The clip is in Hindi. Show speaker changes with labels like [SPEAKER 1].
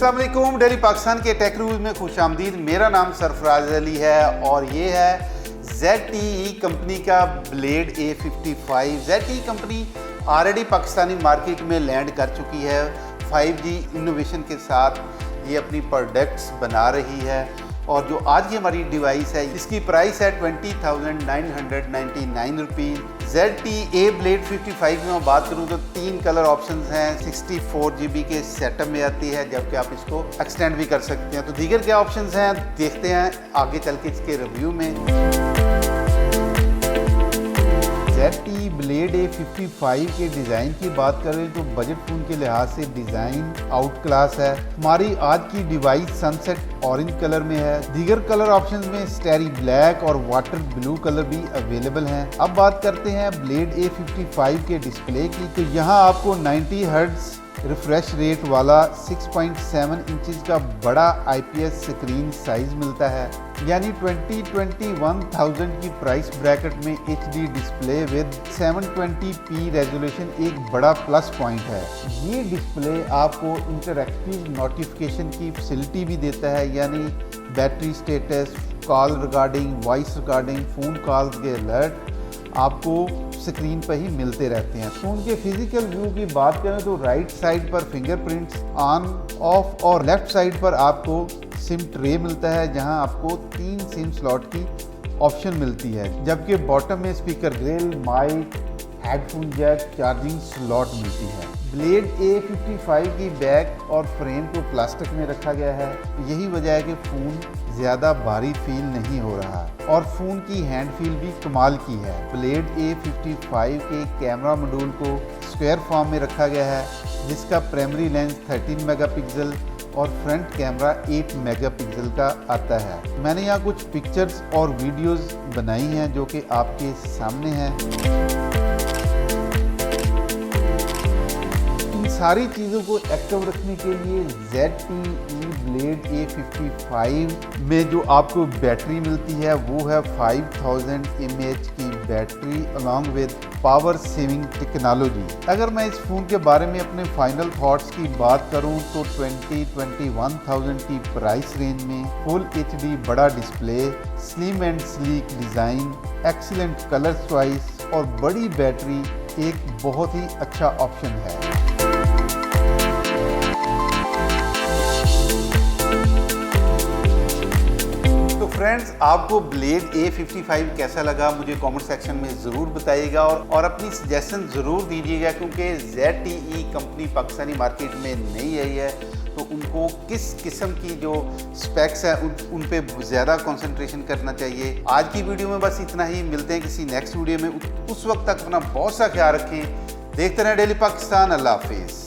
[SPEAKER 1] अस्सलाम वालेकुम। डेली पाकिस्तान के टेक रिव्यूज में खुशामदीद। मेरा नाम सरफराज अली है और ये है ZTE कंपनी का blade A55। ZTE company already Pakistani market में लैंड कर चुकी है। 5G इनोवेशन के साथ ये अपनी प्रोडक्ट्स बना रही है और जो आज की हमारी डिवाइस है इसकी प्राइस है 20,999 रुपीज़। ZTE ब्लेड 55 में मैं बात करूँ तो 3 कलर ऑप्शंस हैं। 64 GB के सेटअप में आती है, जबकि आप इसको एक्सटेंड भी कर सकते हैं। तो दीगर क्या ऑप्शंस हैं देखते हैं आगे चल के इसके रिव्यू में। ZTE ब्लेड A55 के डिज़ाइन की बात करें तो बजट फ़ोन के लिहाज से डिज़ाइन आउट क्लास है। हमारी आज की डिवाइस सनसेट ऑरेंज कलर में है। दीगर कलर ऑप्शंस में स्टेरी ब्लैक और वाटर ब्लू कलर भी अवेलेबल हैं। अब बात करते हैं ब्लेड A55 के डिस्प्ले की। तो यहाँ आपको 90 हर्ट्ज रिफ्रेश रेट वाला 6.7 इंचज़ का बड़ा IPS स्क्रीन साइज मिलता है, यानी 21,000 की प्राइस ब्रैकेट में HD display with 720p resolution एक बड़ा प्लस पॉइंट है। ये डिस्प्ले आपको इंटरैक्टिव नोटिफिकेशन की फैसिलिटी भी देता है, यानी battery status, call recording, voice recording, phone calls के अलर्ट आपको स्क्रीन पर ही मिलते रहते हैं। फ़ोन के फिजिकल व्यू की बात करें तो राइट साइड पर फिंगरप्रिंट्स ऑन ऑफ और लेफ्ट साइड पर आपको सिम ट्रे मिलता है, जहां आपको 3 सिम स्लॉट की ऑप्शन मिलती है, जबकि बॉटम में speaker grille, mike, headphone jack, charging slot मिलती है। ब्लेड A55 की बैक और फ्रेम को प्लास्टिक में रखा गया है। यही वजह है कि फ़ोन ज़्यादा भारी फील नहीं हो रहा और फ़ोन की हैंड फील भी कमाल की है। ब्लेड A55 के कैमरा मॉड्यूल को स्क्वायर फॉर्म में रखा गया है, जिसका प्राइमरी लेंस 13 मेगापिक्सल और फ्रंट कैमरा 8 मेगापिक्सल का आता है। मैंने यहाँ कुछ पिक्चर्स और वीडियोस बनाई हैं जो कि आपके सामने हैं। सारी चीज़ों को एक्टिव रखने के लिए ZTE ब्लेड A55 में जो आपको बैटरी मिलती है वो है 5000 mAh की battery along with power saving technology. अगर मैं इस फ़ोन के बारे में अपने फाइनल थॉट्स की बात करूं तो 21,000 की प्राइस रेंज में फुल HD बड़ा display, slim and sleek design, excellent colour choice और बड़ी बैटरी एक बहुत ही अच्छा ऑप्शन है। फ्रेंड्स, आपको ब्लेड A55 कैसा लगा मुझे कमेंट सेक्शन में ज़रूर बताइएगा और अपनी सजेशन ज़रूर दीजिएगा, क्योंकि ZTE कंपनी पाकिस्तानी मार्केट में नई आई है तो उनको किस किस्म की जो स्पेक्स है उन पे ज़्यादा कंसंट्रेशन करना चाहिए। आज की वीडियो में बस इतना ही। मिलते हैं किसी नेक्स्ट वीडियो में। उस वक्त तक अपना बहुत सा ख्याल रखें। देखते रहें डेली पाकिस्तान। अल्लाह हाफिज़।